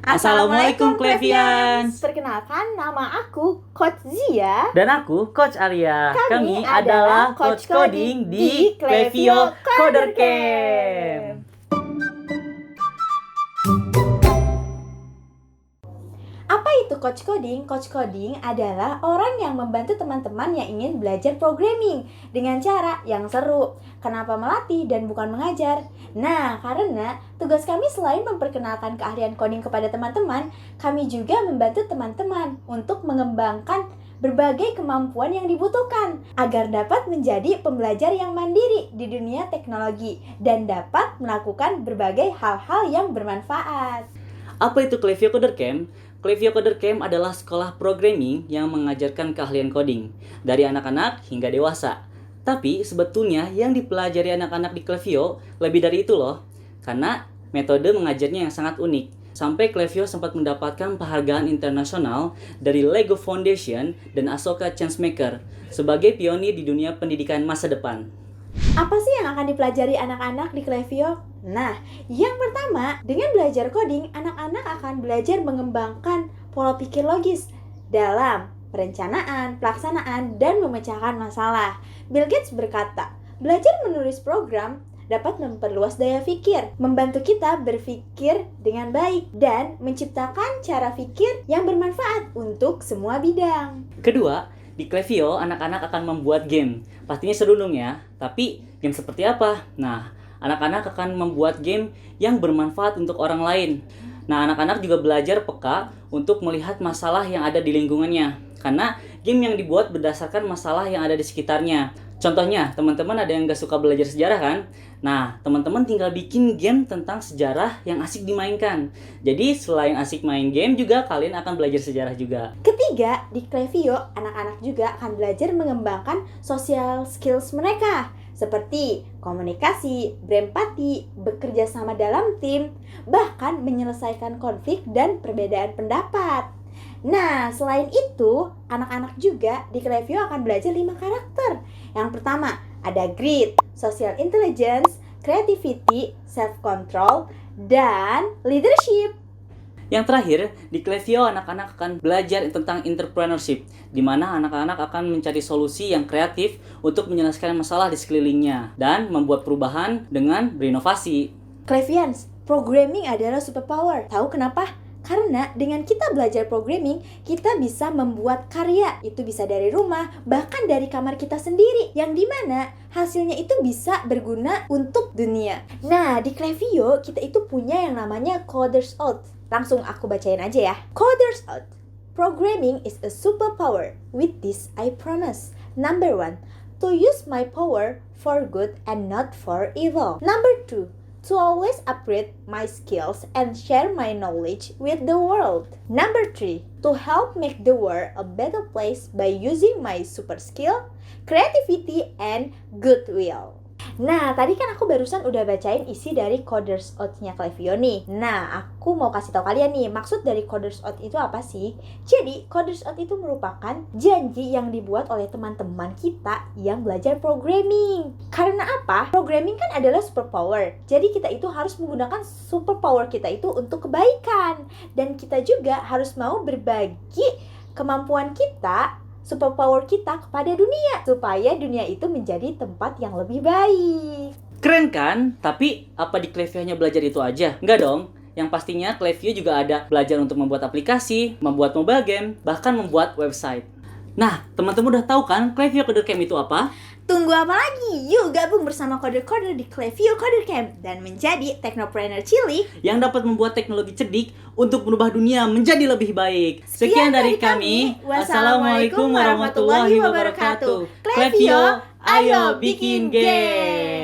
Assalamualaikum Klevians. Perkenalkan, nama aku Coach Zia. Dan aku Coach Arya. Kami adalah Coach Coding di Klevio Coder Camp. Apa itu Coach Coding? Coach Coding adalah orang yang membantu teman-teman yang ingin belajar programming dengan cara yang seru. Kenapa melatih dan bukan mengajar? Nah, karena tugas kami selain memperkenalkan keahlian coding kepada teman-teman, kami juga membantu teman-teman untuk mengembangkan berbagai kemampuan yang dibutuhkan agar dapat menjadi pembelajar yang mandiri di dunia teknologi dan dapat melakukan berbagai hal-hal yang bermanfaat. Apa itu Klevio Coder Camp? Klevio Coder Camp adalah sekolah programming yang mengajarkan keahlian coding dari anak-anak hingga dewasa. Tapi sebetulnya yang dipelajari anak-anak di Klevio lebih dari itu loh. Karena metode mengajarnya yang sangat unik. Sampai Klevio sempat mendapatkan penghargaan internasional dari Lego Foundation dan Asoka Changemaker sebagai pionir di dunia pendidikan masa depan. Apa sih yang akan dipelajari anak-anak di Klevio? Nah, yang pertama, dengan belajar coding, anak-anak akan belajar mengembangkan pola pikir logis dalam perencanaan, pelaksanaan, dan memecahkan masalah. Bill Gates berkata, belajar menulis program dapat memperluas daya pikir, membantu kita berpikir dengan baik, dan menciptakan cara pikir yang bermanfaat untuk semua bidang. Kedua, di Klevio anak-anak akan membuat game. Pastinya seru dong ya, tapi game seperti apa? Nah, anak-anak akan membuat game yang bermanfaat untuk orang lain. Nah, anak-anak juga belajar peka untuk melihat masalah yang ada di lingkungannya. Karena game yang dibuat berdasarkan masalah yang ada di sekitarnya. Contohnya, teman-teman ada yang gak suka belajar sejarah kan? Nah, teman-teman tinggal bikin game tentang sejarah yang asik dimainkan. Jadi, selain asik main game juga, kalian akan belajar sejarah juga. Ketiga, di Klevio, anak-anak juga akan belajar mengembangkan social skills mereka. Seperti komunikasi, berempati, bekerja sama dalam tim, bahkan menyelesaikan konflik dan perbedaan pendapat. Nah, selain itu, anak-anak juga di Klevio akan belajar 5 karakter. Yang pertama, ada grit, social intelligence, creativity, self-control, dan leadership. Yang terakhir, di Klevio anak-anak akan belajar tentang entrepreneurship, di mana anak-anak akan mencari solusi yang kreatif untuk menyelesaikan masalah di sekelilingnya dan membuat perubahan dengan berinovasi. Klevians, programming adalah superpower. Tahu kenapa? Karena dengan kita belajar programming, kita bisa membuat karya. Itu bisa dari rumah, bahkan dari kamar kita sendiri. Yang dimana hasilnya itu bisa berguna untuk dunia. Nah, di Klevio kita itu punya yang namanya Coders Out. Langsung aku bacain aja ya. Coders Out. Programming is a superpower. With this, I promise. Number 1, to use my power for good and not for evil. Number 2, to always upgrade my skills and share my knowledge with the world. Number 3, to help make the world a better place by using my super skill, creativity, and goodwill. Nah, tadi kan aku barusan udah bacain isi dari Coders Out-nya Klevio nih. Nah, aku mau kasih tahu kalian nih, maksud dari Coders Out itu apa sih? Jadi, Coders Out itu merupakan janji yang dibuat oleh teman-teman kita yang belajar programming. Karena apa? Programming kan adalah superpower. Jadi, kita itu harus menggunakan superpower kita itu untuk kebaikan. Dan kita juga harus mau berbagi kemampuan kita, superpower kita kepada dunia, supaya dunia itu menjadi tempat yang lebih baik. Keren kan? Tapi apa di Klevio hanya belajar itu aja? Enggak dong. Yang pastinya Klevio juga ada belajar untuk membuat aplikasi, membuat mobile game, bahkan membuat website. Nah, teman-teman udah tahu kan Klevio Coder Camp itu apa? Tunggu apa lagi? Yuk gabung bersama Coder-Coder di Klevio Coder Camp dan menjadi teknopreneur cilik yang dapat membuat teknologi cerdik untuk merubah dunia menjadi lebih baik. Sekian dari kami. Wassalamualaikum warahmatullahi wabarakatuh. Klevio, ayo bikin game.